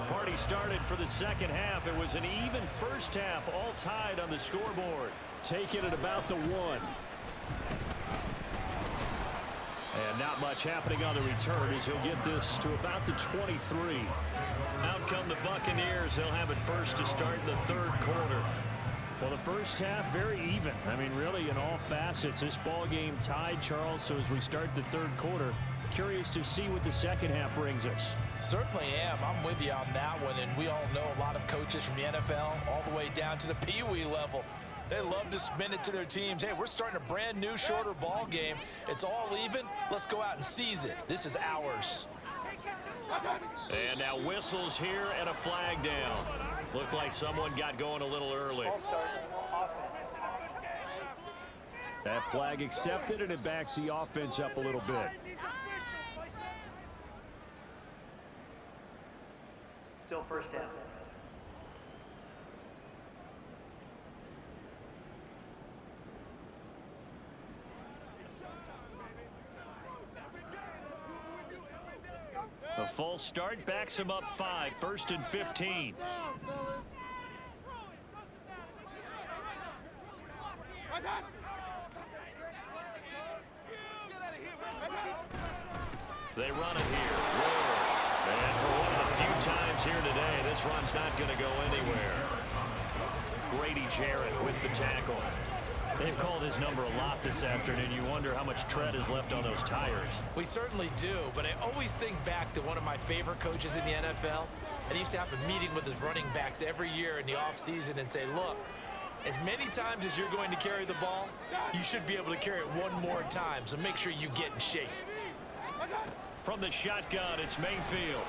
Party started for the second half. It was an even first half, all tied on the scoreboard. Taken at about the 1. And not much happening on the return as he'll get this to about the 23. Out come the Buccaneers. They'll have it first to start the third quarter. Well, the first half, very even. I mean, really, in all facets, this ball game tied, Charles. So as we start the third quarter, curious to see what the second half brings us. Certainly am. I'm with you on that one. And we all know a lot of coaches from the NFL all the way down to the Pee-wee level. They love to spin it to their teams. Hey, we're starting a brand new, shorter ball game. It's all even. Let's go out and seize it. This is ours. And now whistles here and a flag down. Looked like someone got going a little early. That flag accepted, and it backs the offense up a little bit. Still first down. The false start backs him up 5, 1st and 15. They run it here. And for one of the few times here today, this run's not going to go anywhere. Grady Jarrett with the tackle. They've called his number a lot this afternoon. You wonder how much tread is left on those tires. We certainly do, but I always think back to one of my favorite coaches in the NFL. And he used to have a meeting with his running backs every year in the offseason and say, look, as many times as you're going to carry the ball, you should be able to carry it one more time, so make sure you get in shape. From the shotgun, it's Mayfield.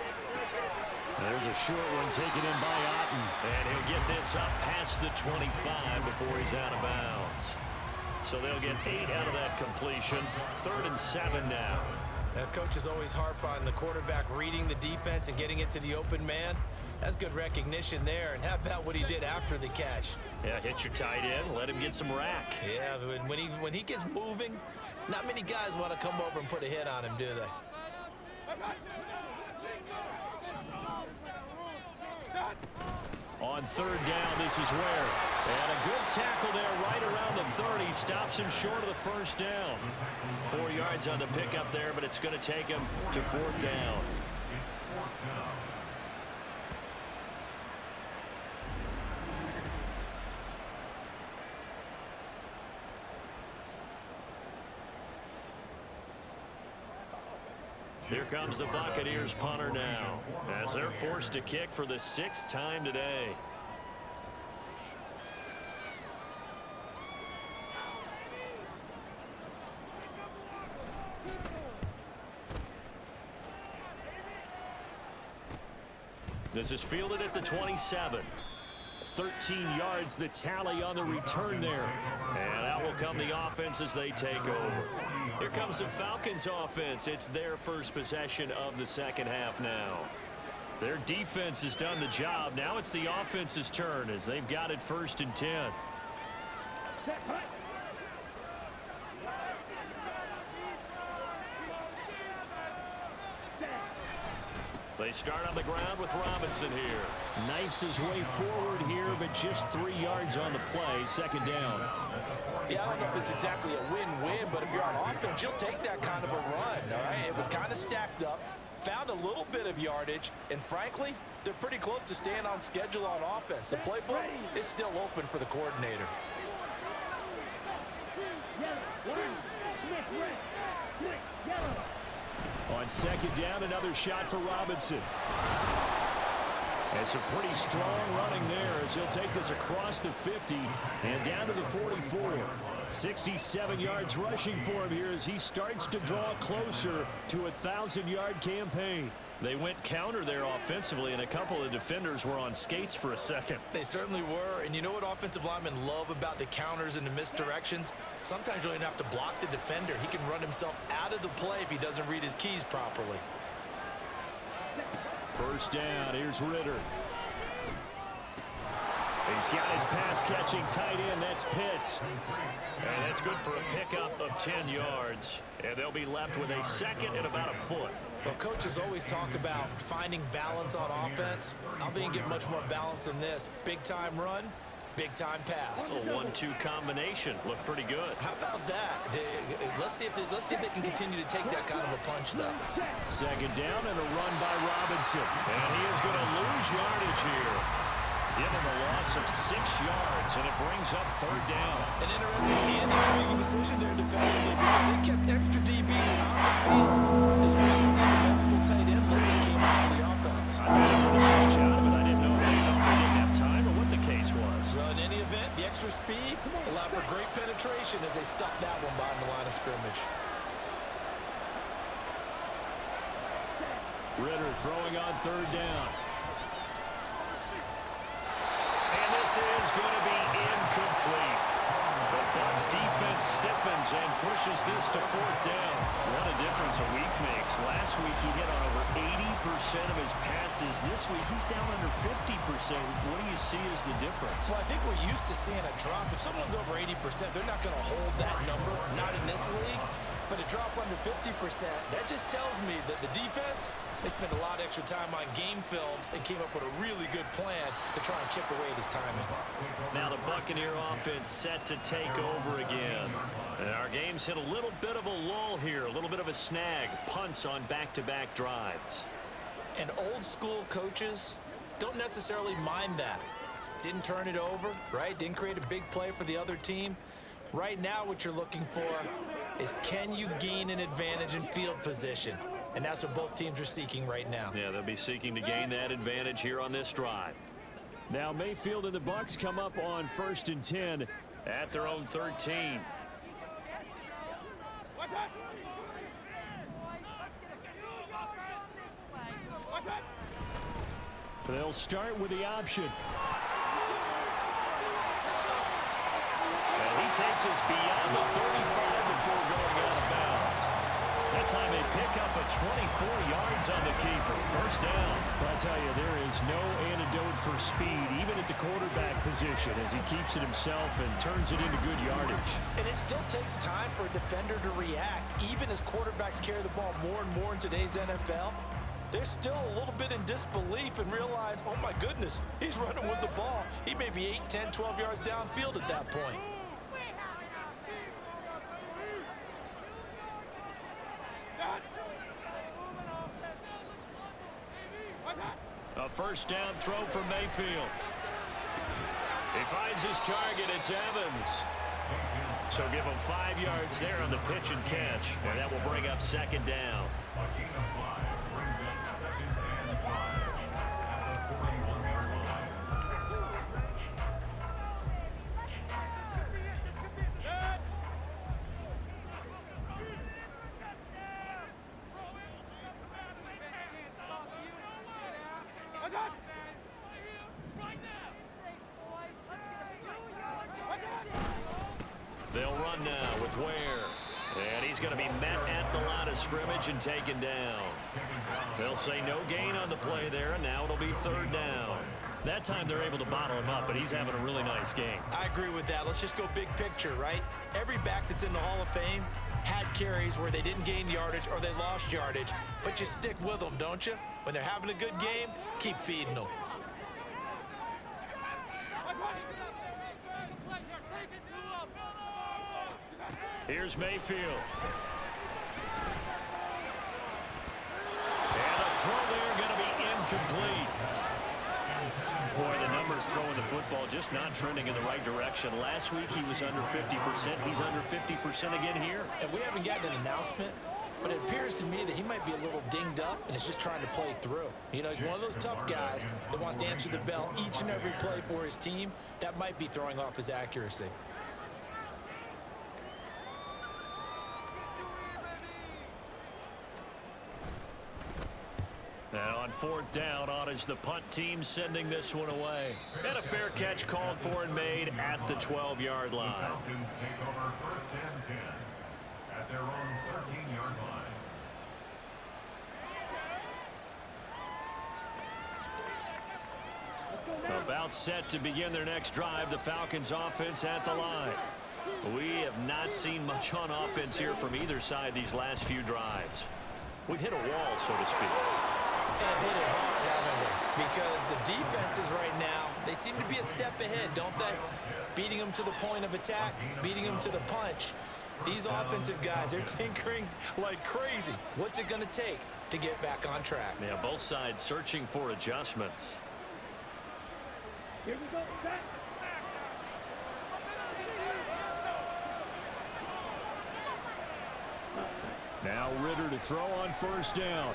There's a short one taken in by Otten. And he'll get this up past the 25 before he's out of bounds. So they'll get 8 out of that completion. 3rd and 7 now. Coaches always harp on the quarterback reading the defense and getting it to the open man. That's good recognition there. And how about what he did after the catch? Yeah, hit your tight end, let him get some rack. Yeah, when he gets moving, not many guys want to come over and put a hit on him, do they? On 3rd down, this is where. And a good tackle there right around the 30. Stops him short of the first down. 4 yards on the pickup there, but it's going to take him to 4th down. Here comes the Buccaneers punter now, as they're forced to kick for the 6th time today. This is fielded at the 27. 13 yards the tally on the return there. And out will come the offense as they take over. Here comes the Falcons offense. It's their first possession of the second half now. Their defense has done the job. Now it's the offense's turn as they've got it 1st and 10. They start on the ground with Robinson here. Knifes his way forward here, but just 3 yards on the play. 2nd down. Yeah, I don't know if it's exactly a win-win, but if you're on offense, you'll take that kind of a run, all right? It was kind of stacked up, found a little bit of yardage, and frankly, they're pretty close to staying on schedule on offense. The playbook is still open for the coordinator. On 2nd down, another shot for Robinson. And some pretty strong running there as he'll take this across the 50 and down to the 44. 67 yards rushing for him here as he starts to draw closer to a 1,000-yard campaign. They went counter there offensively, and a couple of defenders were on skates for a second. They certainly were, and you know what offensive linemen love about the counters and the misdirections? Sometimes you don't even have to block the defender. He can run himself out of the play if he doesn't read his keys properly. 1st down, here's Ritter. He's got his pass-catching tight end. That's Pitts. And that's good for a pickup of 10 yards. And they'll be left with a second and about a foot. Well, coaches always talk about finding balance on offense. I don't think you get much more balance than this. Big-time run, big-time pass. A 1-2 combination. Looked pretty good. How about that? Let's see if they can continue to take that kind of a punch, though. Second down and a run by Robinson. And he is going to lose yardage here. Give him a loss of 6 yards, and it brings up third down. An interesting and intriguing decision there defensively because they kept extra DBs on the field despite seeing multiple tight end look that came out for the offense. I thought they were going to switch out of it. I didn't know if they felt they didn't have time or what the case was. Well, in any event, the extra speed allowed for great penetration as they stuffed that one behind the line of scrimmage. Ritter throwing on third down. And this is going to be incomplete. The Bucs defense stiffens and pushes this to fourth down. What a difference a week makes. Last week he hit on over 80% of his passes. This week he's down under 50%. What do you see as the difference? Well, I think we're used to seeing a drop. If someone's over 80%, they're not going to hold that number, not in this league. But a drop under 50%, that just tells me that the defense, they spent a lot of extra time on game films and came up with a really good plan to try and chip away at his timing. Now the Buccaneer offense set to take over again. And our game's hit a little bit of a lull here, a little bit of a snag. Punts on back-to-back drives. And old school coaches don't necessarily mind that. Didn't turn it over, right? Didn't create a big play for the other team. Right now what you're looking for is can you gain an advantage in field position? And that's what both teams are seeking right now. Yeah, they'll be seeking to gain that advantage here on this drive. Now Mayfield and the Bucs come up on 1st and 10 at their own 13. They'll start with the option. And he takes us beyond the 35 before going out of bounds. That time they pick up a 24 yards on the keeper. First down. But I tell you, there is no antidote for speed, even at the quarterback position, as he keeps it himself and turns it into good yardage. And it still takes time for a defender to react. Even as quarterbacks carry the ball more and more in today's NFL, they're still a little bit in disbelief and realize, oh my goodness, he's running with the ball. He may be 8, 10, 12 yards downfield at that point. A first down throw for Mayfield. He finds his target. It's Evans. So give him 5 yards there on the pitch and catch. And that will bring up second down. They'll run now with Ware. And he's going to be met at the line of scrimmage and taken down. They'll say no gain on the play there, and now it'll be third down. That time they're able to bottle him up, but he's having a really nice game. I agree with that. Let's just go big picture, right? Every back that's in the Hall of Fame had carries where they didn't gain yardage or they lost yardage, but you stick with them, don't you? When they're having a good game, keep feeding them. Here's Mayfield. And a throw there going to be incomplete. Boy, the numbers throwing the football just not trending in the right direction. Last week he was under 50%. He's under 50% again here. And we haven't gotten an announcement, but it appears to me that he might be a little dinged up and is just trying to play through. You know, he's one of those tough guys that wants to answer the bell each and every play for his team. That might be throwing off his accuracy. And on fourth down, on is the punt team sending this one away. And a fair catch called for and made at the 12-yard line. Falcons take over 1st and 10 at their own 13-yard line. About about set to begin their next drive. The Falcons offense at the line. We have not seen much on offense here from either side these last few drives. We've hit a wall, so to speak. And hit it hard, haven't we? Because the defenses right now, they seem to be a step ahead, don't they? Beating them to the point of attack, beating them to the punch. These offensive guys, they're tinkering like crazy. What's it going to take to get back on track? Yeah, both sides searching for adjustments. Here we go. Back. Now Ritter to throw on first down.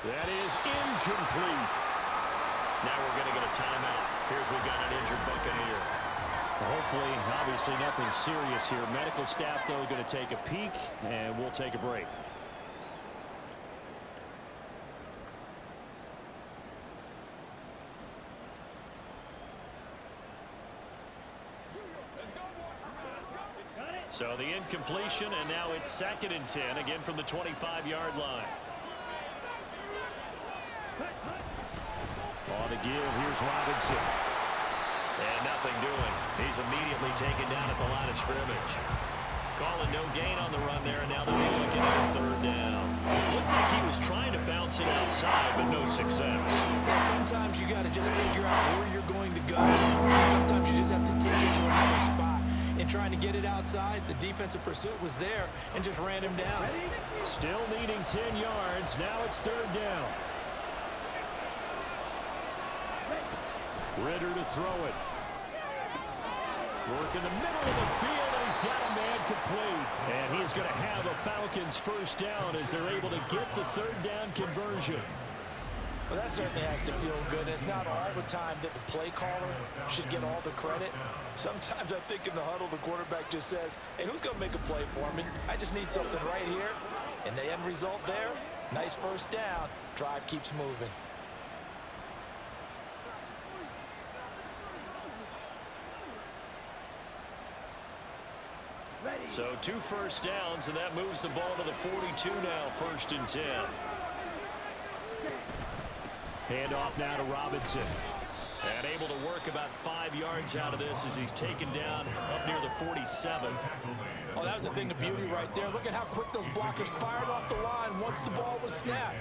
That is incomplete. Now we're going to get a timeout. Here's we got an injured Buccaneer. Hopefully, obviously nothing serious here. Medical staff, though, going to take a peek, and we'll take a break. So the incompletion, and now it's 2nd and 10, again from the 25-yard line. On the give, here's Robinson. And nothing doing. He's immediately taken down at the line of scrimmage. Calling no gain on the run there, and now they're looking at a 3rd down. Looked like he was trying to bounce it outside, but no success. Yeah, sometimes you got to just figure out where you're going to go. And sometimes you just have to take it to another spot. And trying to get it outside, the defensive pursuit was there and just ran him down. Still needing 10 yards. Now it's 3rd down. Ritter to throw it. Work in the middle of the field, and he's got a man complete. And he's going to have a Falcons 1st down as they're able to get the 3rd down conversion. Well, that certainly has to feel good. It's not all the time that the play caller should get all the credit. Sometimes I think in the huddle, the quarterback just says, hey, who's going to make a play for me? I just need something right here. And the end result there, nice 1st down. Drive keeps moving. So 2 first downs, and that moves the ball to the 42 now, 1st and 10. Handoff now to Robinson. And able to work about 5 yards out of this as he's taken down up near the 47. Oh, that was a thing of beauty right there. Look at how quick those blockers fired off the line once the ball was snapped.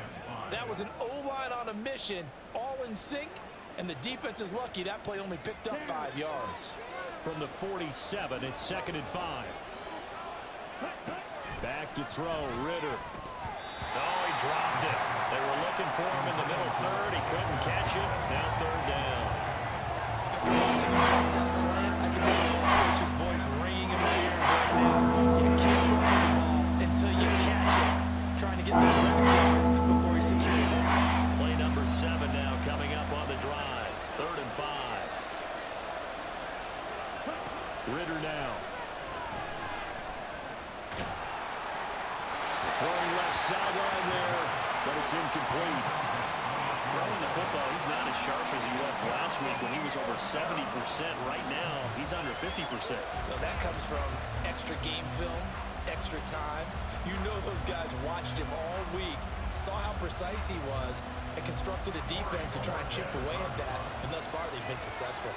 That was an O-line on a mission, all in sync, and the defense is lucky that play only picked up 5 yards. From the 47, it's 2nd and 5. Back to throw, Ritter. Oh, he dropped it. They were looking for him in the middle 3rd. He couldn't catch it. Now 3rd down. After watching him drop that slant, I can hear the coach's voice ringing in my ears right now. You can't run with the ball until you catch it. Trying to get those rack yards before he secured it. Play number 7 now coming up on the drive. 3rd and 5. Ritter now. Throwing left sideline there, but it's incomplete. Throwing the football, he's not as sharp as he was last week when he was over 70%. Right now, he's under 50%. Well, that comes from extra game film, extra time. You know those guys watched him all week, saw how precise he was, and constructed a defense to try and chip away at that, and thus far they've been successful.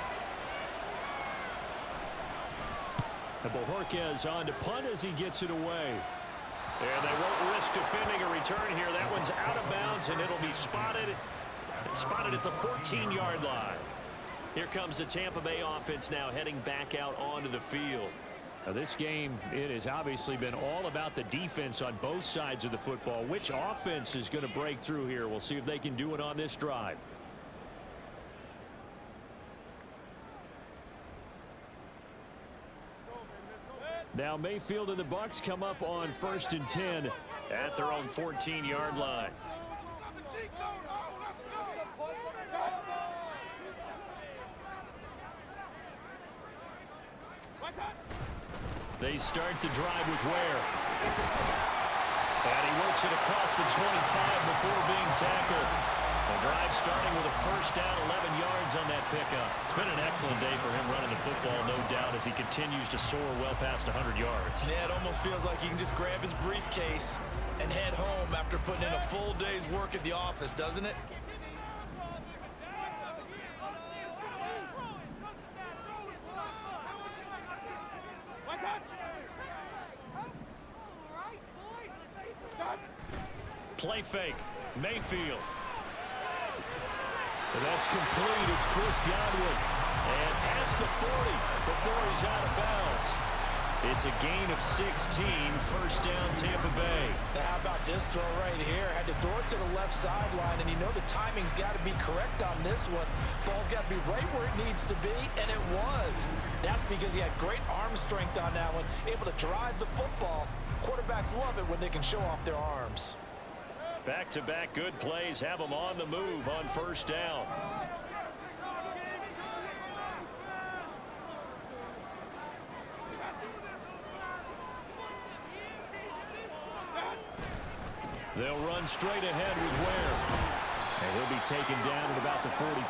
And Bojorquez on to punt as he gets it away. And they won't risk defending a return here. That one's out of bounds, and it'll be spotted at the 14-yard line. Here comes the Tampa Bay offense now heading back out onto the field. Now this game, it has obviously been all about the defense on both sides of the football. Which offense is going to break through here? We'll see if they can do it on this drive. Now Mayfield and the Bucs come up on 1st and 10 at their own 14-yard line. They start the drive with Ware. And he works it across the 25 before being tackled. The drive starting with a 1st down, 11 yards on that pickup. It's been an excellent day for him running the football, no doubt, as he continues to soar well past 100 yards. Yeah, it almost feels like he can just grab his briefcase and head home after putting in a full day's work at the office, doesn't it? Play fake. Mayfield. And that's complete. It's Chris Godwin. And past the 40 before he's out of bounds. It's a gain of 16. First down, Tampa Bay. Now how about this throw right here? Had to throw it to the left sideline, and you know the timing's got to be correct on this one. Ball's got to be right where it needs to be, and it was. That's because he had great arm strength on that one, able to drive the football. Quarterbacks love it when they can show off their arms. Back-to-back good plays have them on the move on first down. They'll run straight ahead with Ware. And he'll be taken down at about the 45.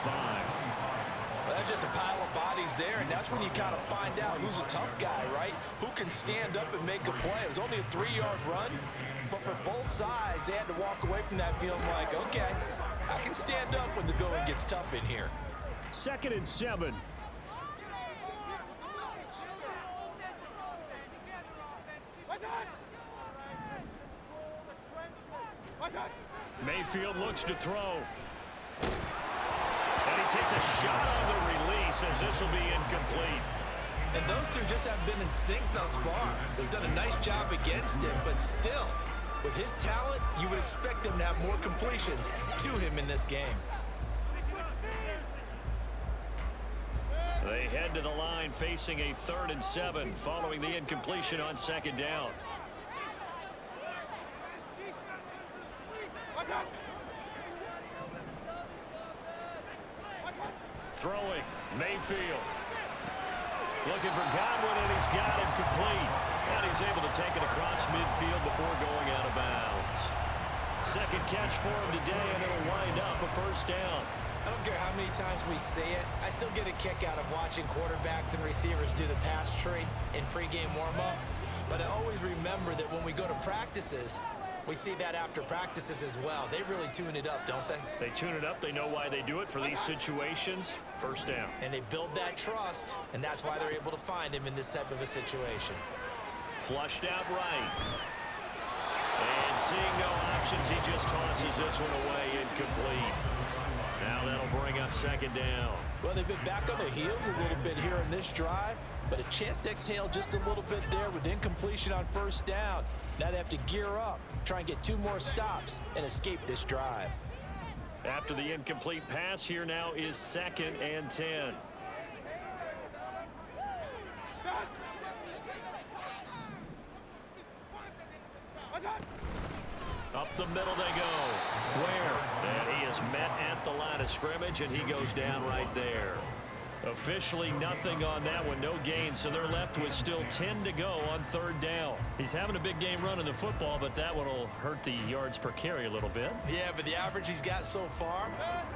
Well, that's just a pile of bodies there, and that's when you kind of find out who's a tough guy, right? Who can stand up and make a play. It was only a 3-yard run, but for both sides, they had to walk away from that feeling like, okay, I can stand up when the going gets tough in here. 2nd and 7. Mayfield looks to throw. And he takes a shot on the release as this will be incomplete. And those two just haven't been in sync thus far. They've done a nice job against him, but still, with his talent, you would expect him to have more completions to him in this game. They head to the line facing a 3rd and 7 following the incompletion on 2nd down. Throwing, Mayfield. Looking for Godwin, and he's got him complete. And he's able to take it across midfield before going out of bounds. 2nd catch for him today, and it'll wind up a first down. I don't care how many times we say it, I still get a kick out of watching quarterbacks and receivers do the pass tree in pregame warm-up. But I always remember that when we go to practices, we see that after practices as well. They really tune it up, don't they? They tune it up. They know why they do it for these situations. First down. And they build that trust, and that's why they're able to find him in this type of a situation. Flushed out right. And seeing no options, he just tosses this one away, incomplete. Now that'll bring up 2nd down. Well, they've been back on their heels a little bit here in this drive, but a chance to exhale just a little bit there with incompletion on first down. Now they have to gear up, try and get 2 more stops, and escape this drive. After the incomplete pass, here now is 2nd and 10. Up the middle they go. Ware? And he is met at the line of scrimmage, and he goes down right there. Officially nothing on that one, no gain, so they're left with still 10 to go on 3rd down. He's having a big game running the football, but that one will hurt the yards per carry a little bit. Yeah, but the average he's got so far,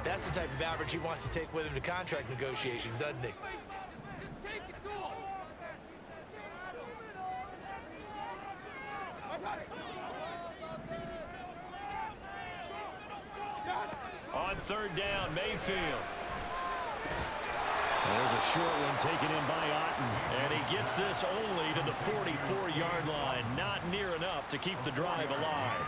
that's the type of average he wants to take with him to contract negotiations, doesn't he? On 3rd down, Mayfield. There's a short one taken in by Otten, and he gets this only to the 44-yard line. Not near enough to keep the drive alive.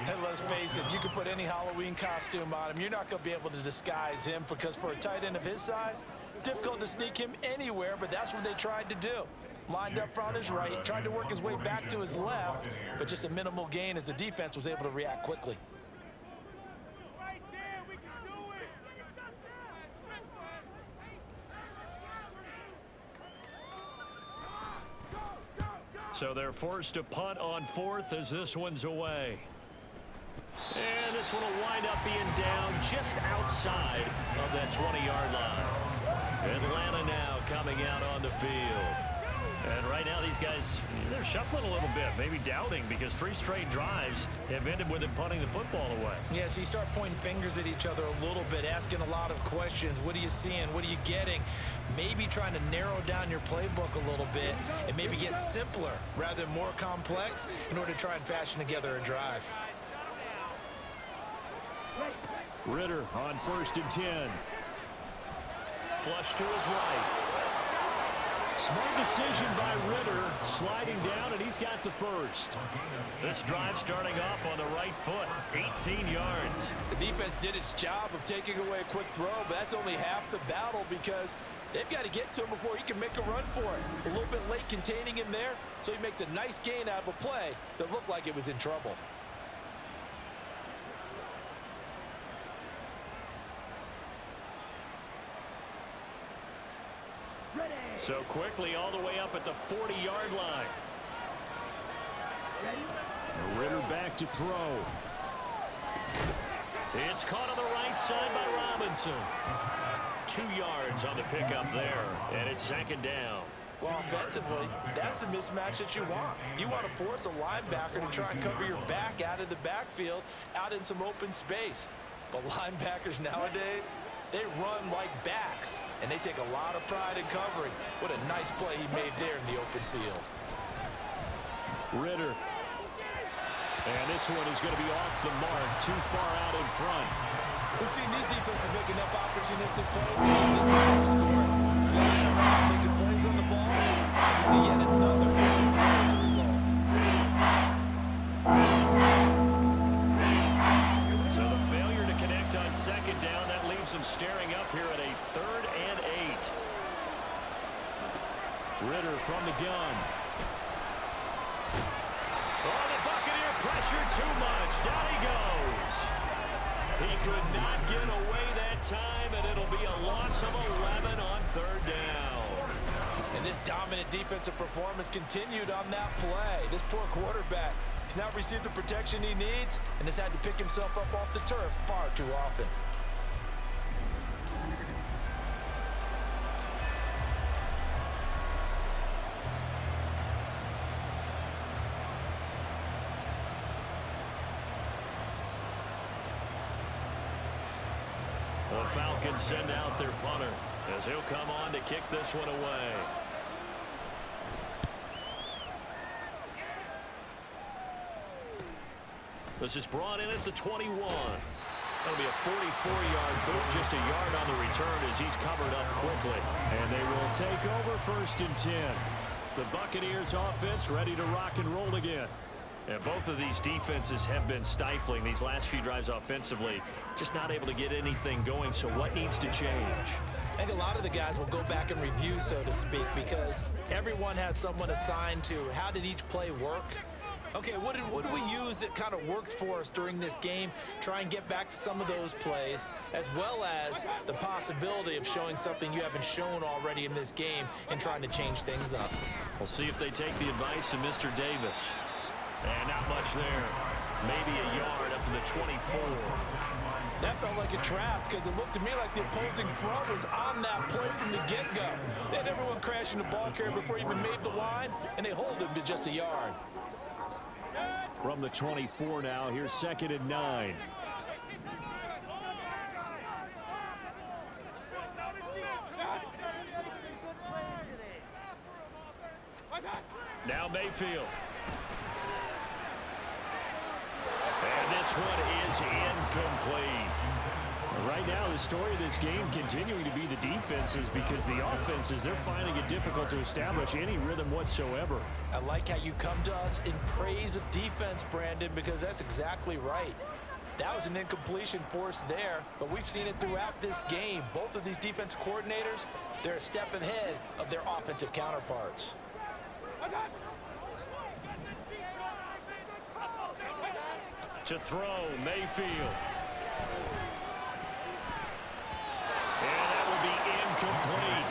And let's face it, you can put any Halloween costume on him. You're not going to be able to disguise him because for a tight end of his size, difficult to sneak him anywhere, but that's what they tried to do. Lined up on his right, tried to work his way back to his left, but just a minimal gain as the defense was able to react quickly. So they're forced to punt on 4th as this one's away. And this one will wind up being down just outside of that 20-yard line. Atlanta now coming out on the field. And right now these guys, they're shuffling a little bit, maybe doubting, because 3 straight drives have ended with them punting the football away. Yeah, so you start pointing fingers at each other a little bit, asking a lot of questions. What are you seeing? What are you getting? Maybe trying to narrow down your playbook a little bit and maybe get simpler rather than more complex in order to try and fashion together a drive. Ritter on 1st and 10. Flush to his right. Smart decision by Ritter, sliding down, and he's got the first. This drive starting off on the right foot, 18 yards. The defense did its job of taking away a quick throw, but that's only half the battle because they've got to get to him before he can make a run for it. A little bit late containing him there, so he makes a nice gain out of a play that looked like it was in trouble. So quickly all the way up at the 40-yard line. Ritter back to throw. It's caught on the right side by Robinson. 2 yards on the pickup there, and it's second down. Well, offensively, that's the mismatch that you want. You want to force a linebacker to try and cover your back out of the backfield, out in some open space. But linebackers nowadays, they run like backs, and they take a lot of pride in covering. What a nice play he made there in the open field. Ritter. And this one is going to be off the mark, too far out in front. We've seen these defenses make enough opportunistic plays to keep this one scoring. Flying around, making plays on the ball, and we see yet another errant throw as a result. So the failure to connect on second down, that leaves them staring up here at a 3rd and 8. Ritter from the gun. Oh, the Buccaneer pressure too much. Down he goes. He could not get away that time, and it'll be a loss of 11 on 3rd down. And this dominant defensive performance continued on that play. This poor quarterback has not received the protection he needs and has had to pick himself up off the turf far too often. The Falcons send out their punter as he'll come on to kick this one away. This is brought in at the 21. That'll be a 44-yard boot, just a yard on the return as he's covered up quickly. And they will take over 1st and 10. The Buccaneers offense ready to rock and roll again. And both of these defenses have been stifling these last few drives offensively. Just not able to get anything going, so what needs to change? I think a lot of the guys will go back and review, so to speak, because everyone has someone assigned to how did each play work. Okay, what did we use that kind of worked for us during this game? Try and get back to some of those plays, as well as the possibility of showing something you haven't shown already in this game and trying to change things up. We'll see if they take the advice of Mr. Davis. And not much there. Maybe a yard up to the 24. That felt like a trap because it looked to me like the opposing front was on that play from the get-go. They had everyone crashing the ball carrier before he even made the line, and they hold him to just a yard. From the 24 now, here's 2nd and 9. Now Mayfield. And this one is incomplete. Right now, the story of this game continuing to be the defenses, because the offenses, they're finding it difficult to establish any rhythm whatsoever. I like how you come to us in praise of defense, Brandon, because that's exactly right. That was an incompletion forced there, but we've seen it throughout this game. Both of these defense coordinators, they're a step ahead of their offensive counterparts. To throw, Mayfield. And that will be incomplete.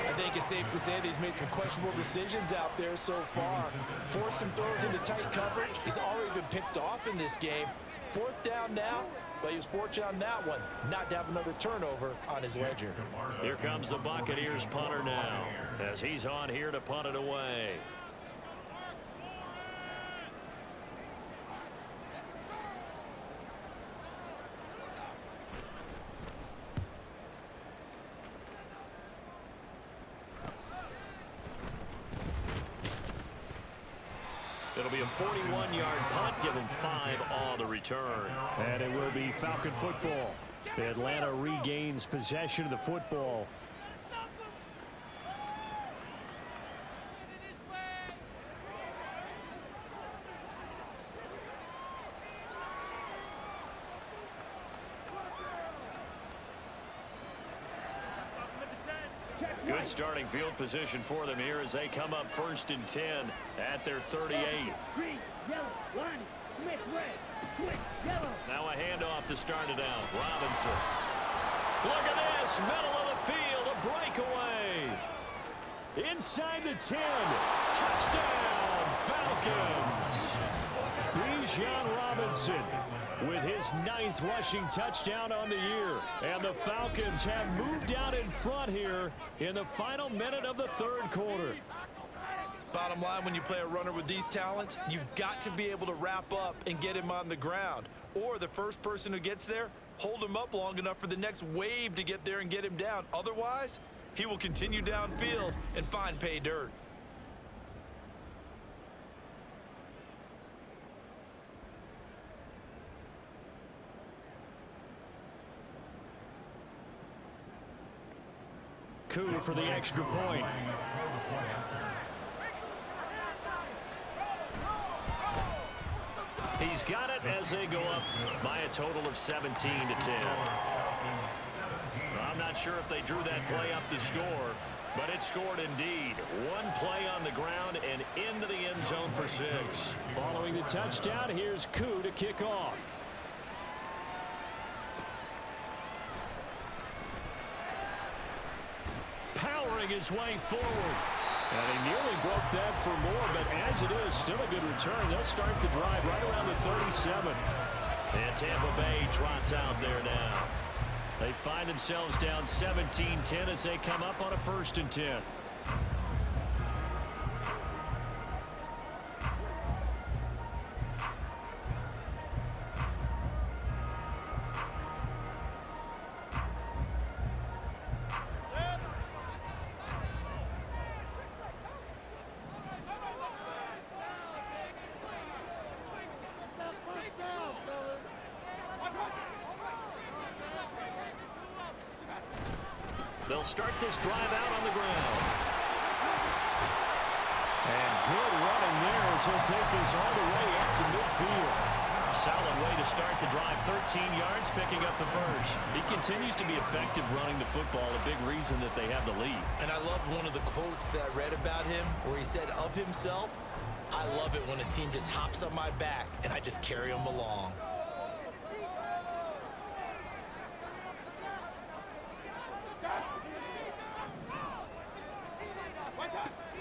I think it's safe to say that he's made some questionable decisions out there so far. Forced some throws into tight coverage. He's already been picked off in this game. 4th down now, but he was fortunate on that one not to have another turnover on his ledger. Here comes the Buccaneers punter now, as he's on here to punt it away. It'll be a 41-yard punt, give him 5 on the return. And it will be Falcon football. Atlanta regains possession of the football. Good starting field position for them here as they come up 1st and 10 at their 38. Green, yellow, line, Smith, red, switch, yellow. Now a handoff to start it out. Robinson. Look at this. Middle of the field. A breakaway. Inside the 10. Touchdown, Falcons. Bijan Robinson with his 9th rushing touchdown on the year. And the Falcons have moved out in front here in the final minute of the 3rd quarter. Bottom line, when you play a runner with these talents, you've got to be able to wrap up and get him on the ground. Or the first person who gets there, hold him up long enough for the next wave to get there and get him down. Otherwise, he will continue downfield and find pay dirt. Koo for the extra point. He's got it as they go up by a total of 17 to 10. I'm not sure if they drew that play up to score, but it scored indeed. One play on the ground and into the end zone for 6. Following the touchdown, here's Koo to kick off. Powering his way forward. And he nearly broke that for more, but as it is, still a good return. They'll start the drive right around the 37. And Tampa Bay trots out there now. They find themselves down 17-10 as they come up on a 1st and 10. They'll start this drive out on the ground. And good running there as he'll take this all the way up to midfield. Solid way to start the drive. 13 yards, picking up the 1st. He continues to be effective running the football, a big reason that they have the lead. And I love one of the quotes that I read about him where he said of himself, "I love it when a team just hops on my back and I just carry them along."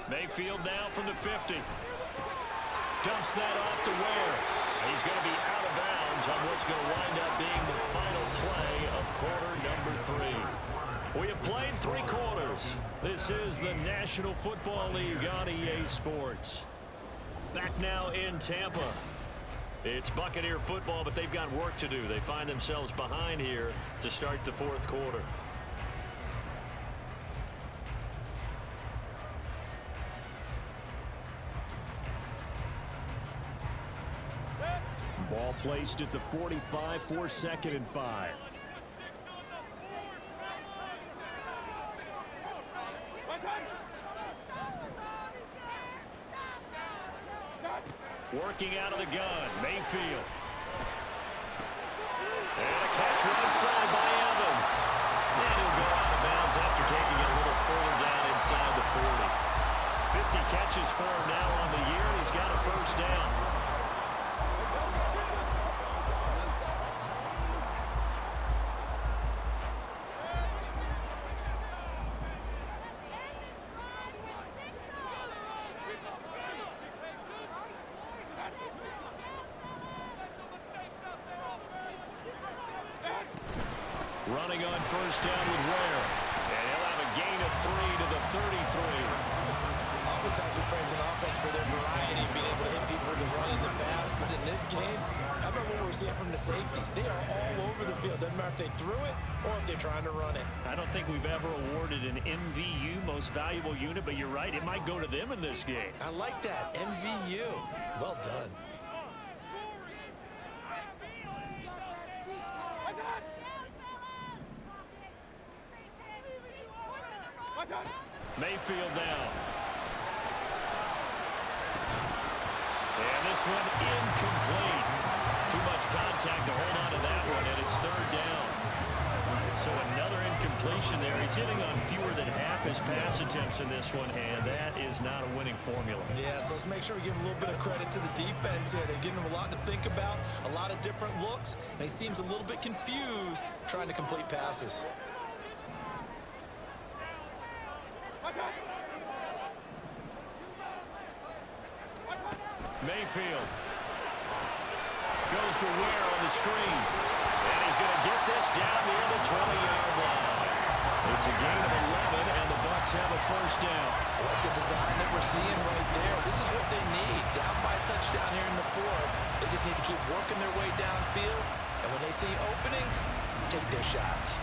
Mayfield now from the 50. Dumps that off to Ware. He's going to be out of bounds on what's going to wind up being the final play of quarter number 3. We have played 3 quarters. This is the National Football League on EA Sports. Back now in Tampa. It's Buccaneer football, but they've got work to do. They find themselves behind here to start the 4th quarter. Ball placed at the 45 for 2nd and 5. Working out of the gun, Mayfield. And a catch right side by Evans. And he'll go out of bounds after taking it a little further down inside the 40. 50 catches for him now on the year, and he's got a 1st down. Running on 1st down with Ware. And he'll have a gain of 3 to the 33. Oftentimes we praise an offense for their variety, being able to hit people with the run and the pass. But in this game, how about what we're seeing from the safeties? They are all over the field. Doesn't matter if they threw it or if they're trying to run it. I don't think we've ever awarded an MVU, most valuable unit, but you're right. It might go to them in this game. I like that. MVU. Well done. Mayfield now. And this one incomplete. Too much contact to hold on to that one, and it's third down. So another incompletion there. He's hitting on fewer than half his pass attempts in this one, and that is not a winning formula. Yeah, so let's make sure we give a little bit of credit to the defense here. They're giving him a lot to think about, a lot of different looks, and he seems a little bit confused trying to complete passes. Mayfield goes to Ware on the screen. And he's going to get this down near the 20-yard line. It's a gain of 11, and the Bucs have a first down. What the design that we're seeing right there. This is what they need. Down by a touchdown here in the fourth. They just need to keep working their way downfield. And when they see openings, take their shots.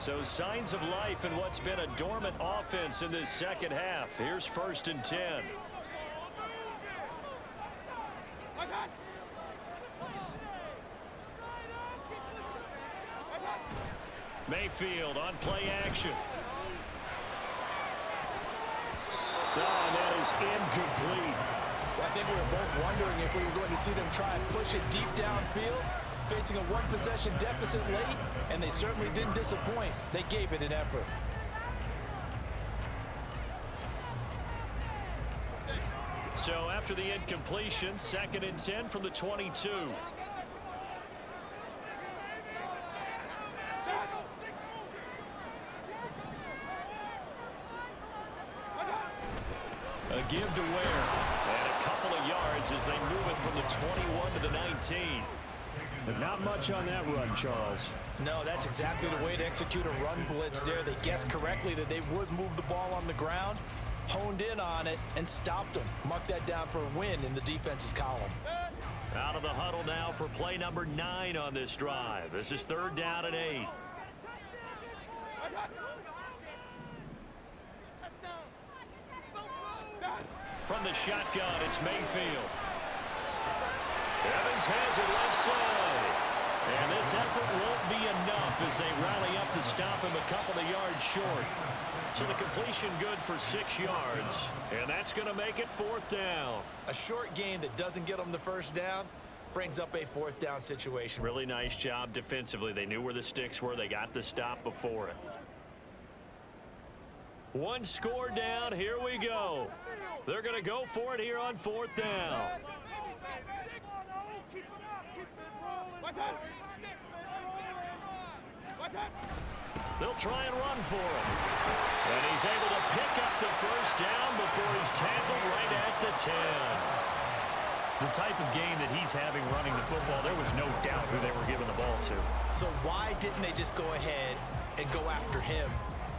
So signs of life in what's been a dormant offense in this second half. Here's 1st and 10. Mayfield on play action. Oh, and that is incomplete. Well, I think we were both wondering if we were going to see them try and push it deep downfield, facing a one-possession deficit late, and they certainly didn't disappoint. They gave it an effort. So after the incompletion, 2nd and 10 from the 22. A give to Ware. And a couple of yards as they move it from the 21 to the 19. But not much on that run, Charles. No, that's exactly the way to execute a run blitz there. They guessed correctly that they would move the ball on the ground, honed in on it, and stopped them. Mark that down for a win in the defense's column. Out of the huddle now for play number 9 on this drive. This is 3rd down and 8. From the shotgun, it's Mayfield. Evans has it left side. And this effort won't be enough as they rally up to stop him a couple of yards short. So the completion good for 6 yards. And that's going to make it 4th down. A short gain that doesn't get them the first down brings up a 4th down situation. Really nice job defensively. They knew where the sticks were. They got the stop before it. One score down. Here we go. They're going to go for it here on 4th down. They'll try and run for it. And he's able to pick up the first down before he's tackled right at the 10. The type of game that he's having running the football, there was no doubt who they were giving the ball to. So why didn't they just go ahead and go after him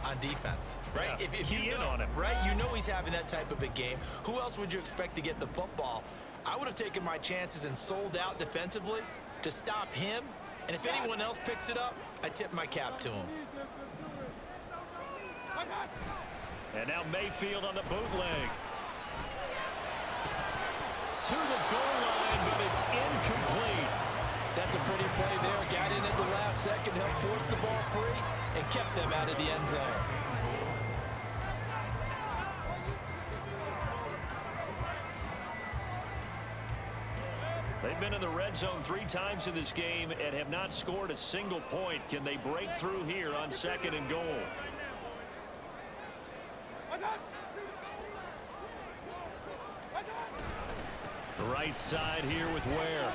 on defense, right? Yeah, if you know, on him. right, you know he's having that type of a game. Who else would you expect to get the football? I would have taken my chances and sold out defensively to stop him. And if anyone else picks it up, I tip my cap to him. And now Mayfield on the bootleg. To the goal line, but it's incomplete. That's a pretty play there. Got in at the last second, helped force the ball free, and kept them out of the end zone. They've been in the red zone 3 times in this game and have not scored a single point. Can they break through here on 2nd and goal? The right side here with Ware.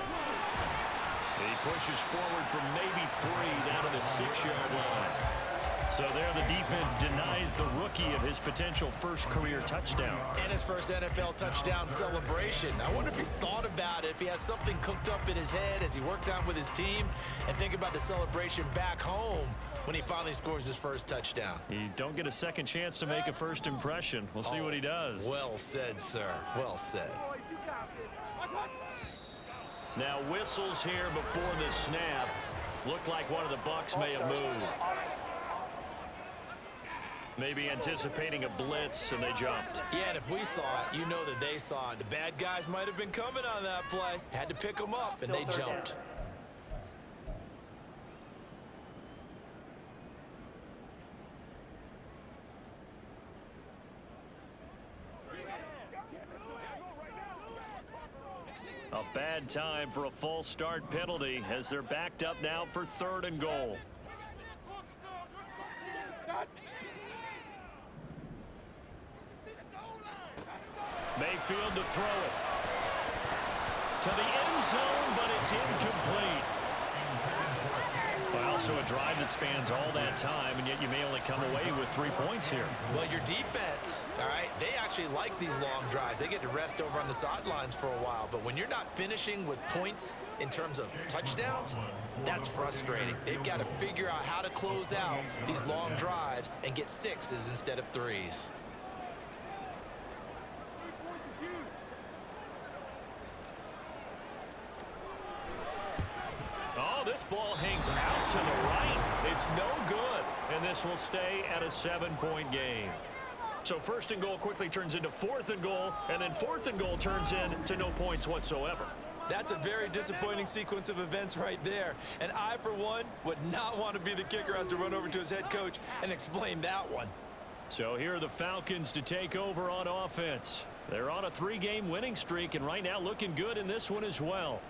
He pushes forward from maybe 3 down to the 6-yard line. So there the defense denies the rookie of his potential first career touchdown. And his first NFL touchdown celebration. I wonder if he's thought about it, if he has something cooked up in his head as he worked out with his team, and think about the celebration back home when he finally scores his first touchdown. You don't get a second chance to make a first impression. We'll see what he does. Well said, sir. Well said. Now whistles here before the snap. Looked like one of the Bucs may have moved. Maybe anticipating a blitz, and they jumped. Yeah, and if we saw it, you know that they saw it. The bad guys might have been coming on that play. Had to pick them up, and they jumped. Bad time for a false start penalty as they're backed up now for 3rd and goal. Mayfield to throw it. To the end zone, but it's incomplete. Well, so a drive that spans all that time, and yet you may only come away with 3 points here. Well, your defense, all right, they actually like these long drives. They get to rest over on the sidelines for a while. But when you're not finishing with points in terms of touchdowns, that's frustrating. They've got to figure out how to close out these long drives and get 6s instead of 3s. This ball hangs out to the right. It's no good, and this will stay at a 7-point game. So 1st and goal quickly turns into 4th and goal, and then 4th and goal turns into no points whatsoever. That's a very disappointing sequence of events right there. And I, for one, would not want to be the kicker who has to run over to his head coach and explain that one. So here are the Falcons to take over on offense. They're on a 3-game winning streak, and right now looking good in this one as well.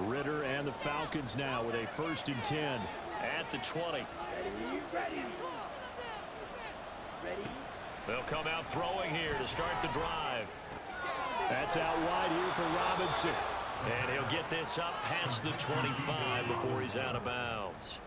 Ritter and the Falcons now with a 1st and 10 at the 20. They'll come out throwing here to start the drive. That's out wide here for Robinson. And he'll get this up past the 25 before he's out of bounds.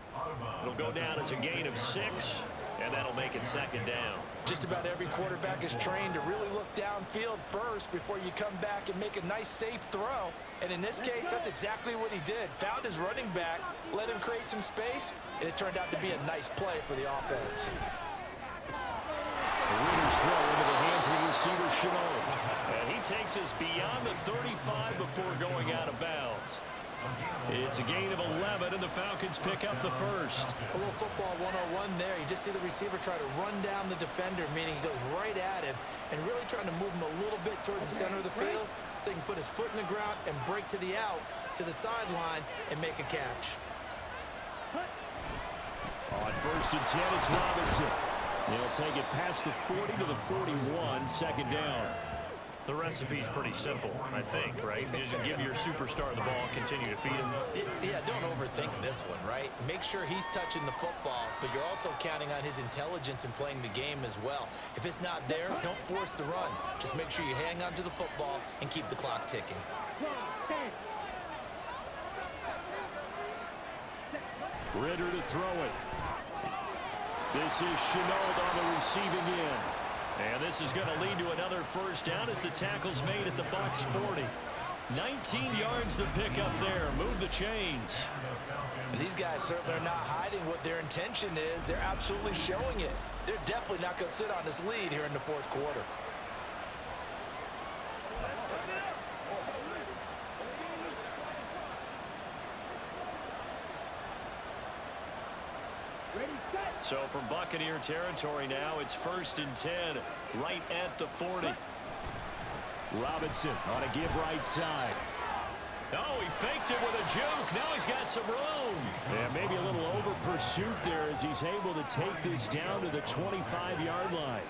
It'll go down as a gain of 6, and that'll make it 2nd down. Just about every quarterback is trained to really look downfield first before you come back and make a nice, safe throw. And in this case, that's exactly what he did. Found his running back, let him create some space, and it turned out to be a nice play for the offense. Ritter's throw into the hands of the receiver, Chenault. And he takes us beyond the 35 before going out of bounds. It's a gain of 11, and the Falcons pick up the 1st. A little football 101 there. You just see the receiver try to run down the defender, meaning he goes right at him and really trying to move him a little bit towards the center of the field so he can put his foot in the ground and break to the out, to the sideline, and make a catch. On 1st and 10, it's Robinson. He'll take it past the 40 to the 41, 2nd down. The recipe's pretty simple, I think, right? Just give your superstar the ball, continue to feed him. Yeah, don't overthink this one, right? Make sure he's touching the football, but you're also counting on his intelligence in playing the game as well. If it's not there, don't force the run. Just make sure you hang on to the football and keep the clock ticking. Ritter to throw it. This is Chenault on the receiving end. And this is going to lead to another 1st down as the tackle's made at the Bucs 40. 19 yards to pick up there. Move the chains. And these guys certainly are not hiding what their intention is. They're absolutely showing it. They're definitely not going to sit on this lead here in the 4th quarter. So from Buccaneer territory now, it's 1st and 10, right at the 40. Robinson on a give right side. Oh, he faked it with a juke. Now he's got some room. Yeah, maybe a little over pursuit there as he's able to take this down to the 25-yard line.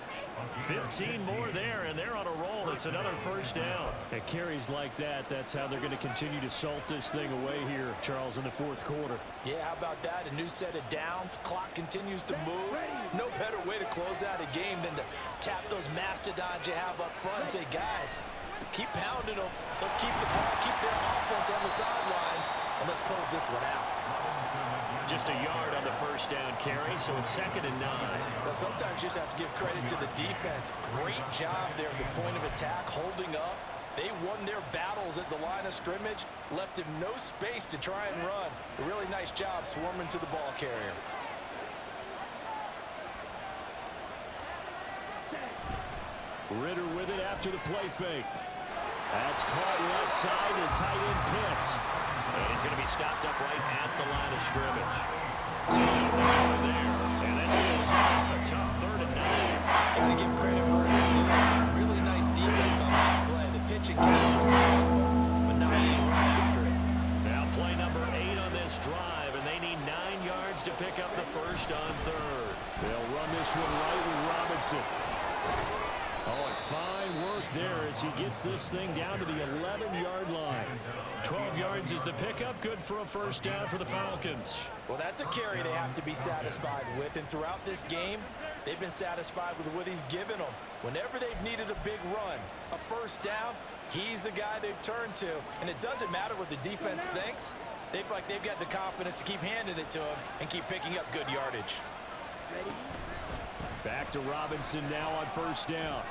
15 more there, and they're on a roll. It's another 1st down. At carries like that, that's how they're going to continue to salt this thing away here, Charles, in the 4th quarter. Yeah, how about that? A new set of downs. Clock continues to move. No better way to close out a game than to tap those mastodons you have up front and say, guys, keep pounding them. Let's keep the ball, keep their offense on the sidelines, and let's close this one out. Just a yard on the 1st down carry, so it's 2nd and 9. Well, sometimes you just have to give credit to the defense. Great job there at the point of attack, holding up. They won their battles at the line of scrimmage, left him no space to try and run. A really nice job swarming to the ball carrier. Ritter with it after the play fake. That's caught left side to tight end Pitts. And he's going to be stopped up right at the line of scrimmage. So nothing going there. And that's going to set up a tough 3rd and 9. Got to give credit where it's due. Really nice defense on that play. The pitch and catch was successful, but not any run after it. Now play number 8 on this drive, and first on third. They'll run this one right with Robinson. Oh, and fine work there as he gets this thing down to the 11-yard line. 12 yards is the pickup. Good for a first down for the Falcons. Well, that's a carry they have to be satisfied with. And throughout this game, they've been satisfied with what he's given them. Whenever they've needed a big run, a first down, he's the guy they've turned to. And it doesn't matter what the defense thinks. They've got the confidence to keep handing it to him and keep picking up good yardage. Back to Robinson now on first down.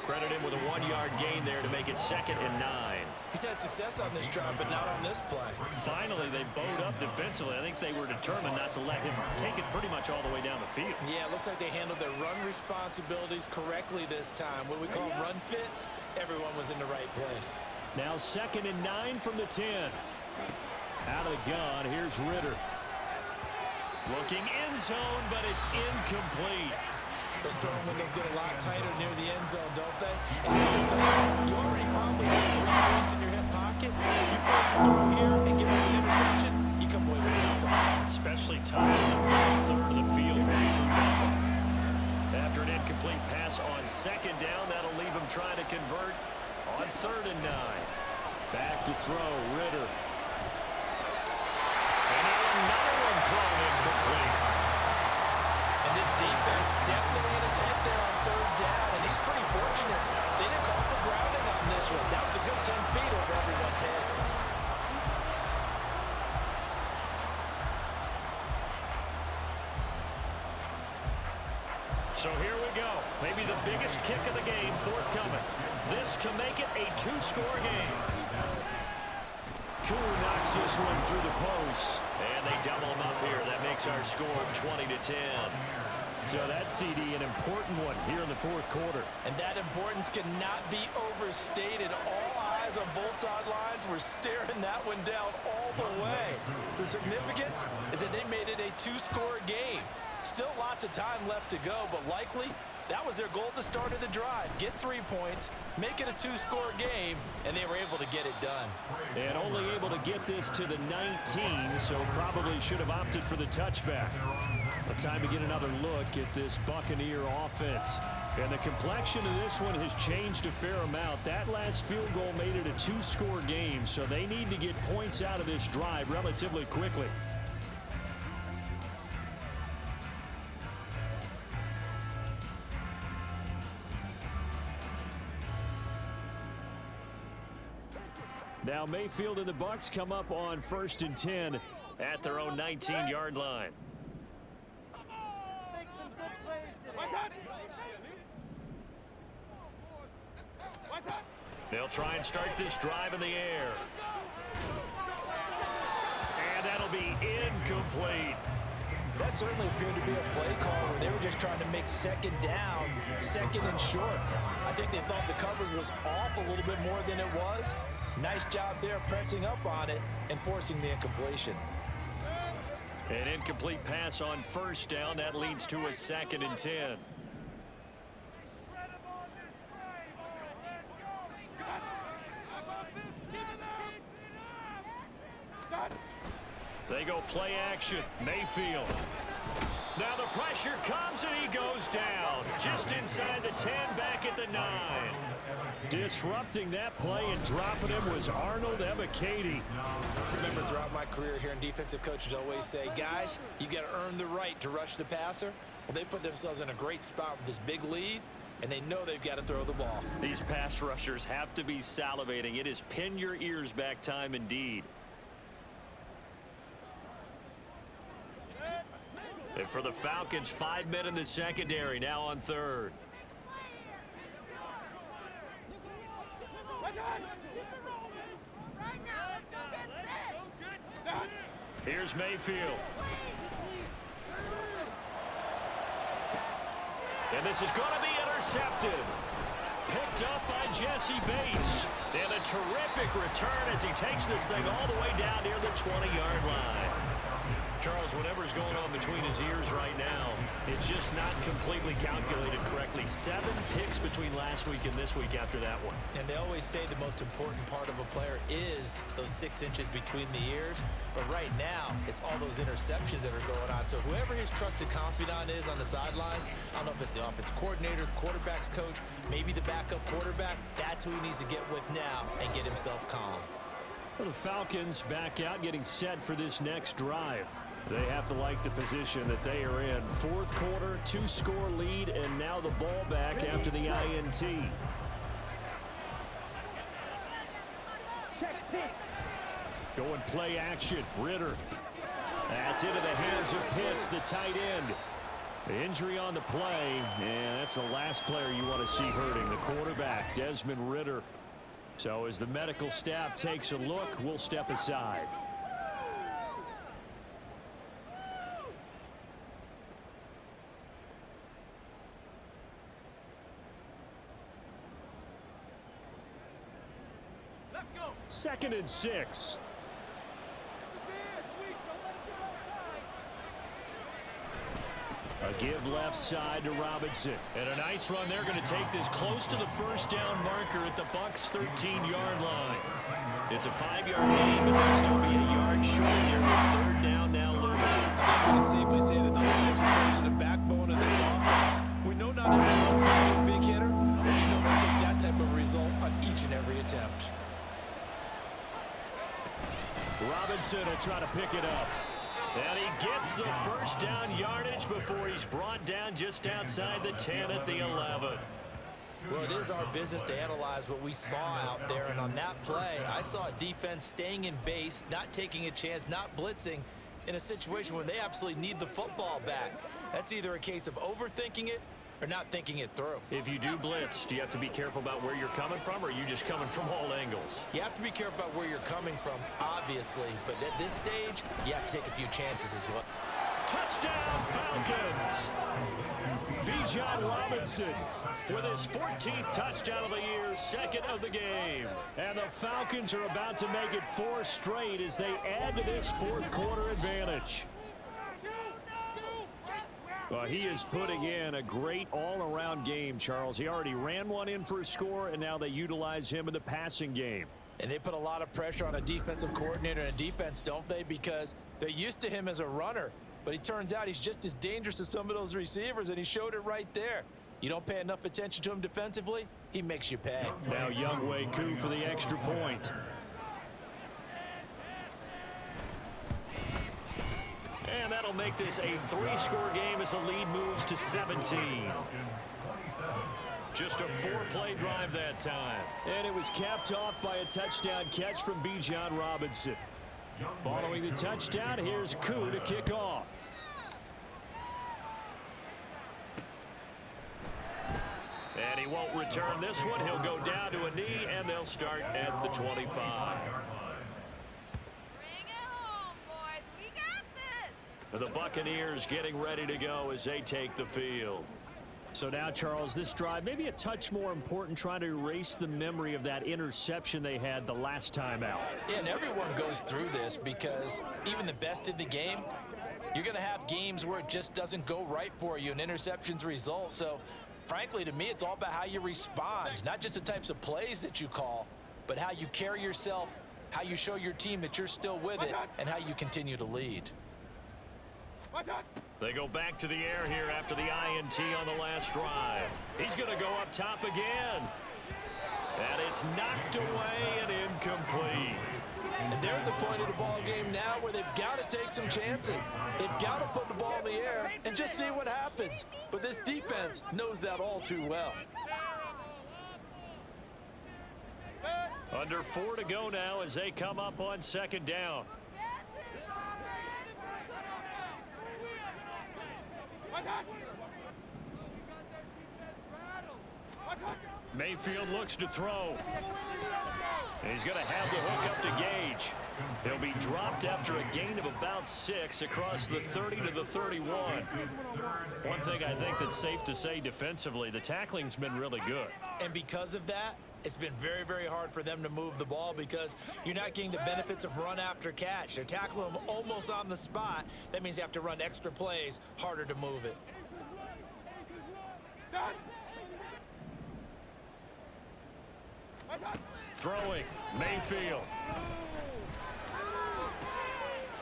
Credit him with a 1-yard gain there to make it 2nd and 9. He's had success on this drive, but not on this play. Finally, they bowed up defensively. I think they were determined not to let him take it pretty much all the way down the field. Yeah, it looks like they handled their run responsibilities correctly this time. What we call run fits, everyone was in the right place. Now 2nd and 9 from the 10. Out of the gun, here's Ritter. Looking end zone, but it's incomplete. Those throwing windows get a lot tighter near the end zone, don't they? And here's the thing. You already probably have 3 points in your hip pocket. You force a throw here and give up an interception, you come away with nothing. Especially tough in the middle third of the field. After an incomplete pass on 2nd down, that'll leave him trying to convert on 3rd and 9. Back to throw, Ritter. And now another one thrown incomplete. And this defense definitely in his head there on 3rd down, and he's pretty fortunate. They didn't call for grounding on this one. That was a good 10 feet over everyone's head. So here we go. Maybe the biggest kick of the game forthcoming. This to make it a 2-score game. Koo knocks this one through the post. And they double him up here. That makes our score 20-10. So that CD, an important one here in the 4th quarter. And that importance cannot be overstated. All eyes on both sidelines were staring that one down all the way. The significance is that they made it a 2-score game. Still lots of time left to go, but likely that was their goal at the start of the drive. Get 3 points, make it a 2-score game, and they were able to get it done. And only able to get this to the 19, so probably should have opted for the touchback. A time to get another look at this Buccaneer offense. And the complexion of this one has changed a fair amount. That last field goal made it a 2-score game, so they need to get points out of this drive relatively quickly. Now Mayfield and the Bucs come up on 1st and 10 at their own 19-yard line. Make some good plays today. They'll try and start this drive in the air. And that'll be incomplete. That certainly appeared to be a play call where they were just trying to make 2nd down, 2nd and short. I think they thought the coverage was off a little bit more than it was. Nice job there pressing up on it and forcing the incompletion. An incomplete pass on 1st down. That leads to a 2nd and 10. They go play action. Mayfield. Now the pressure comes and he goes down. Just inside the 10, back at the 9. Disrupting that play and dropping him was Arnold Ebiketie. Remember, throughout my career here, defensive coaches always say, guys, you got to earn the right to rush the passer. Well, they put themselves in a great spot with this big lead, and they know they've got to throw the ball. These pass rushers have to be salivating. It is pin your ears back time indeed. And for the Falcons, 5 men in the secondary, now on 3rd. Here's Mayfield. And this is going to be intercepted. Picked up by Jesse Bates. And a terrific return as he takes this thing all the way down near the 20-yard line. Charles, whatever's going on between his ears right now, it's just not completely calculated correctly. 7 picks between last week and this week after that one. And they always say the most important part of a player is those 6 inches between the ears. But right now, it's all those interceptions that are going on. So whoever his trusted confidant is on the sidelines, I don't know if it's the offensive coordinator, the quarterback's coach, maybe the backup quarterback, that's who he needs to get with now and get himself calm. Well, the Falcons back out getting set for this next drive. They have to like the position that they are in. 4th quarter, 2-score lead, and now the ball back after the INT. Going play action. Ritter. That's into the hands of Pitts, the tight end. The injury on the play, and that's the last player you want to see hurting, the quarterback, Desmond Ritter. So as the medical staff takes a look, we'll step aside. Second and 6. A give left side to Robinson. And a nice run. They're going to take this close to the first down marker at the Bucs' 13-yard line. It's a 5-yard gain, but they'll still be a yard short here with 3rd down now looming. I think we can safely say that those types of plays are the backbone of this offense. We know not everyone's going to be a big hitter, but you know they'll take that type of result on each and every attempt. Robinson will try to pick it up. And he gets the first down yardage before he's brought down just outside the 10 at the 11. Well, it is our business to analyze what we saw out there. And on that play, I saw a defense staying in base, not taking a chance, not blitzing in a situation where they absolutely need the football back. That's either a case of overthinking it or not thinking it through. If you do blitz, do you have to be careful about where you're coming from, or are you just coming from all angles? You have to be careful about where you're coming from, obviously, but at this stage, you have to take a few chances as well. Touchdown, Falcons! Bijan Robinson with his 14th touchdown of the year, 2nd of the game. And the Falcons are about to make it 4 straight as they add to this 4th quarter advantage. Well, he is putting in a great all-around game, Charles. He already ran one in for a score, and now they utilize him in the passing game. And they put a lot of pressure on a defensive coordinator and a defense, don't they? Because they're used to him as a runner. But it turns out he's just as dangerous as some of those receivers, and he showed it right there. You don't pay enough attention to him defensively, he makes you pay. Now Younghoe Koo for the extra point. And that'll make this a 3-score game as the lead moves to 17. Just a 4-play drive that time. And it was capped off by a touchdown catch from Bijan Robinson. Following the touchdown, here's Koo to kick off. And he won't return this one. He'll go down to a knee, and they'll start at the 25. The Buccaneers getting ready to go as they take the field. So now, Charles, this drive maybe a touch more important, trying to erase the memory of that interception they had the last time out. Yeah, and everyone goes through this because even the best in the game, you're going to have games where it just doesn't go right for you and interceptions result. So, frankly, to me, it's all about how you respond, not just the types of plays that you call, but how you carry yourself, how you show your team that you're still with it, and how you continue to lead. They go back to the air here after the INT on the last drive. He's going to go up top again. And it's knocked away and incomplete. And they're at the point of the ball game now where they've got to take some chances. They've got to put the ball in the air and just see what happens. But this defense knows that all too well. Under 4 to go now as they come up on 2nd down. Mayfield looks to throw. He's going to have the hook up to Gage. He'll be dropped after a gain of about 6 across the 30 to the 31. One thing I think that's safe to say defensively, the tackling's been really good. And because of that, It's been very, very hard for them to move the ball because you're not getting the benefits of run after catch. They're tackling them almost on the spot. That means you have to run extra plays, harder to move it. Throwing, Mayfield.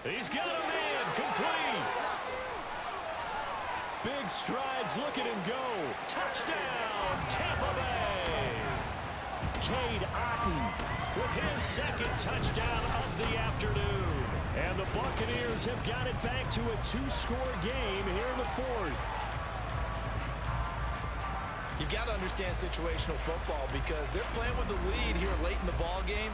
He's got a man, complete. Big strides, look at him go. Touchdown, Tampa Bay. Cade Otton with his second touchdown of the afternoon. And the Buccaneers have got it back to a 2-score game here in the fourth. You've got to understand situational football because they're playing with the lead here late in the ball game.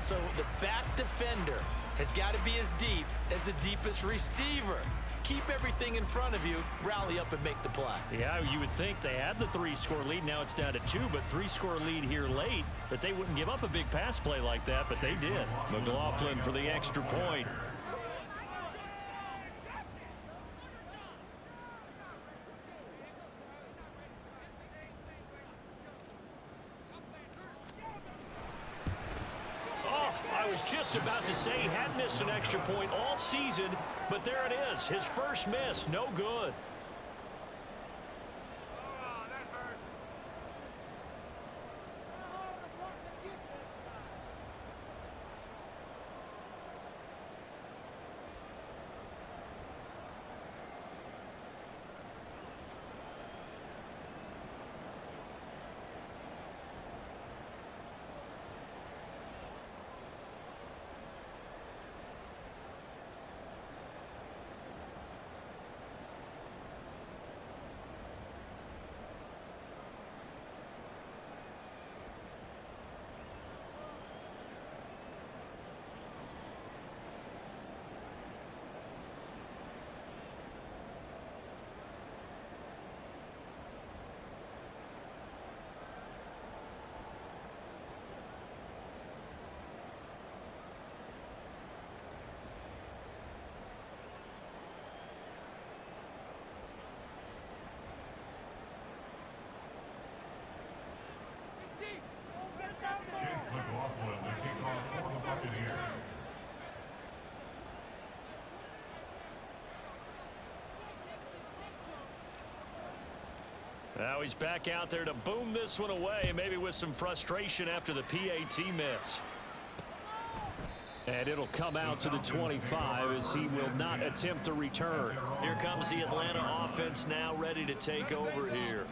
So the back defender has got to be as deep as the deepest receiver. Keep everything in front of you, rally up and make the play. Yeah, you would think they had the 3-score lead. Now it's down to 2, but 3-score lead here late. That they wouldn't give up a big pass play like that, but they did. McLaughlin for the extra point. I was just about to say he had missed an extra point all season, but there it is. His first miss, no good. Chase McLaughlin, the kickoff for the Buccaneers. Now he's back out there to boom this one away, maybe with some frustration after the PAT miss. And it'll come out to the 25 as he will not attempt a return. Here comes the Atlanta offense now ready to take over here.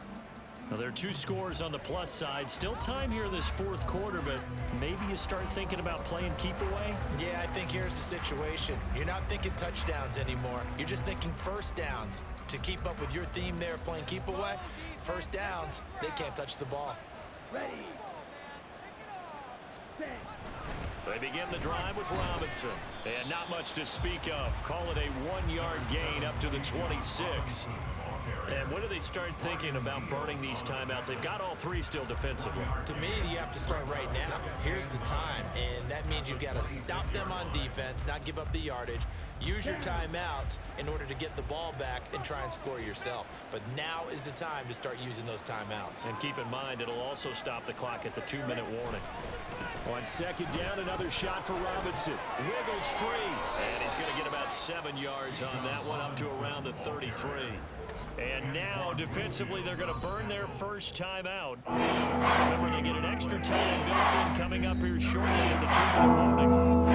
Now, there are 2 scores on the plus side. Still time here in this fourth quarter, but maybe you start thinking about playing keep away? Yeah, I think here's the situation. You're not thinking touchdowns anymore. You're just thinking first downs. To keep up with your theme there, playing keep away, first downs, they can't touch the ball. Ready. Set. They begin the drive with Robinson. And not much to speak of. Call it a 1-yard gain up to the 26. And when do they start thinking about burning these timeouts? They've got all 3 still defensively. To me, you have to start right now. Here's the time, and that means you've got to stop them on defense, not give up the yardage, use your timeouts in order to get the ball back and try and score yourself. But now is the time to start using those timeouts. And keep in mind, it'll also stop the clock at the 2-minute warning. On second down, another shot for Robinson. Wiggles free. And he's going to get about 7 yards on that one, up to around the 33. And now, defensively, they're going to burn their first timeout. Remember, they get an extra time built in coming up here shortly at the 2-minute warning.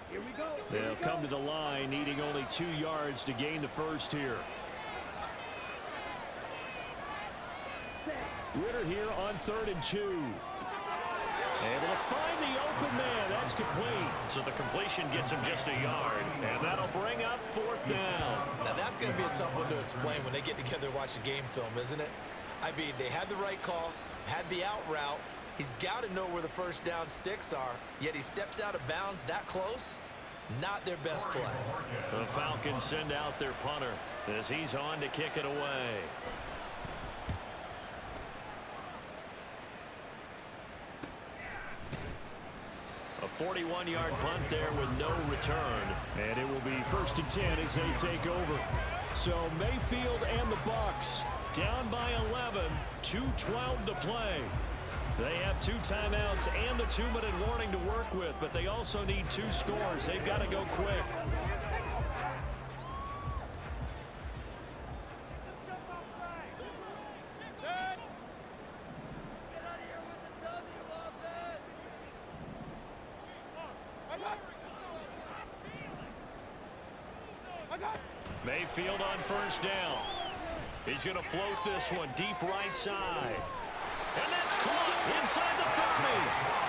Here we go. They'll come to the line, needing only 2 yards to gain the first here. Ritter here on 3rd and 2. Able to find the open man. That's complete. So the completion gets him just a yard. And that'll bring up 4th down. Now, that's going to be a tough one to explain when they get together and watch the game film, isn't it? I mean, they had the right call, had the out route. He's got to know where the first down sticks are, yet he steps out of bounds that close. Not their best play. The Falcons send out their punter as he's on to kick it away. A 41-yard punt there with no return. And it will be 1st and 10 as they take over. So Mayfield and the Bucs down by 11, 2:12 to play. They have 2 timeouts and the 2-minute warning to work with, but they also need 2 scores. They've got to go quick. Mayfield on 1st down. He's going to float this one deep right side. And that's caught inside the 30.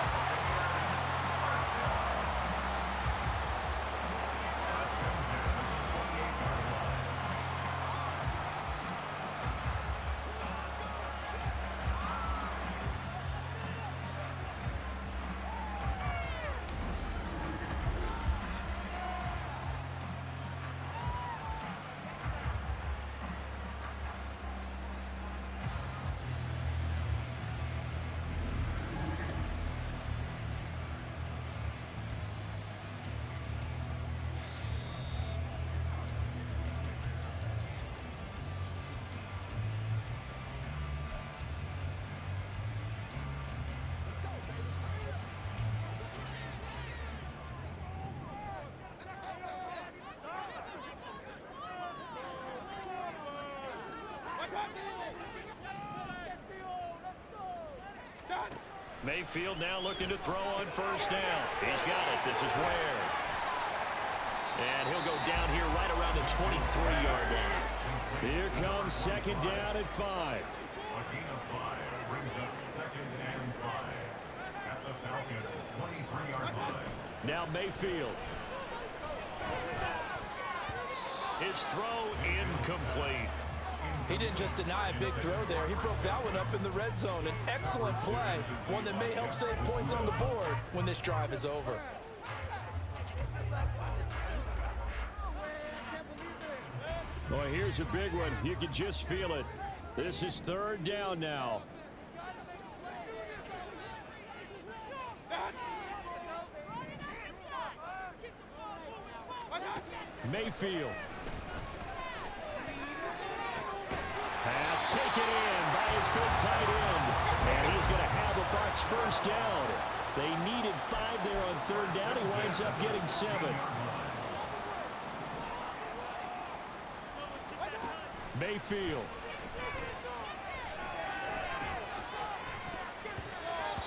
Mayfield now looking to throw on 1st down. He's got it. This is Ware. And he'll go down here right around the 23-yard line. Here comes 2nd down at 5. A gain of 5 brings up 2nd and 5 at the Falcons' 23-yard line. Now Mayfield. His throw incomplete. He didn't just deny a big throw there. He broke that one up in the red zone. An excellent play, one that may help save points on the board when this drive is over. Boy, here's a big one. You can just feel it. This is 3rd down now. Mayfield. Pass taken in by his big tight end. And he's going to have a Bucs 1st down. They needed 5 there on 3rd down. He winds up getting 7. Mayfield.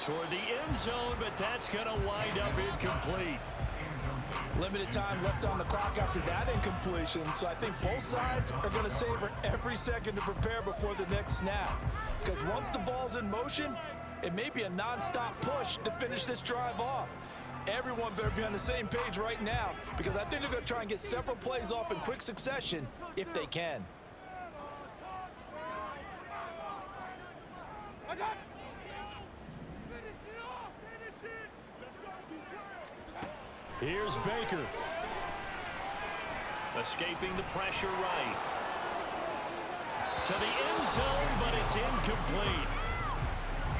Toward the end zone, but that's going to wind up incomplete. Limited time left on the clock after that incompletion, so I think both sides are going to savor every second to prepare before the next snap. Because once the ball's in motion, it may be a non-stop push to finish this drive off. Everyone better be on the same page right now, because I think they're going to try and get several plays off in quick succession if they can. Here's Baker. Escaping the pressure right. To the end zone, but it's incomplete.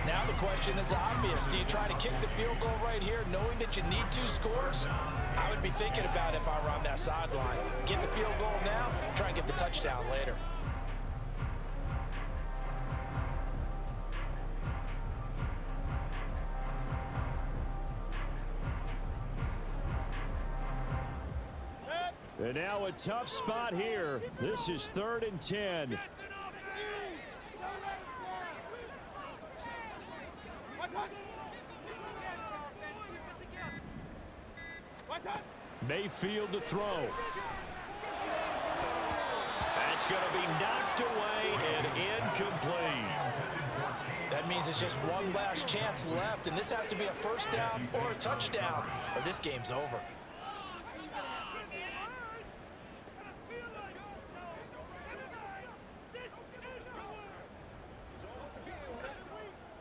Now the question is obvious. Do you try to kick the field goal right here knowing that you need 2 scores? I would be thinking about it if I were on that sideline. Get the field goal now, try and get the touchdown later. And now a tough spot here. This is 3rd and 10. Mayfield to throw. That's going to be knocked away and incomplete. That means it's just one last chance left, and this has to be a 1st down or a touchdown, or this game's over.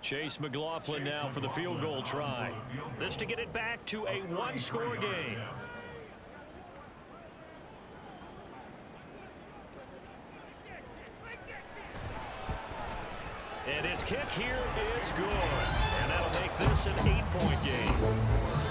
Chase McLaughlin now for the field goal try. This to get it back to a 1-score game. And his kick here is good. And that'll make this an 8-point game.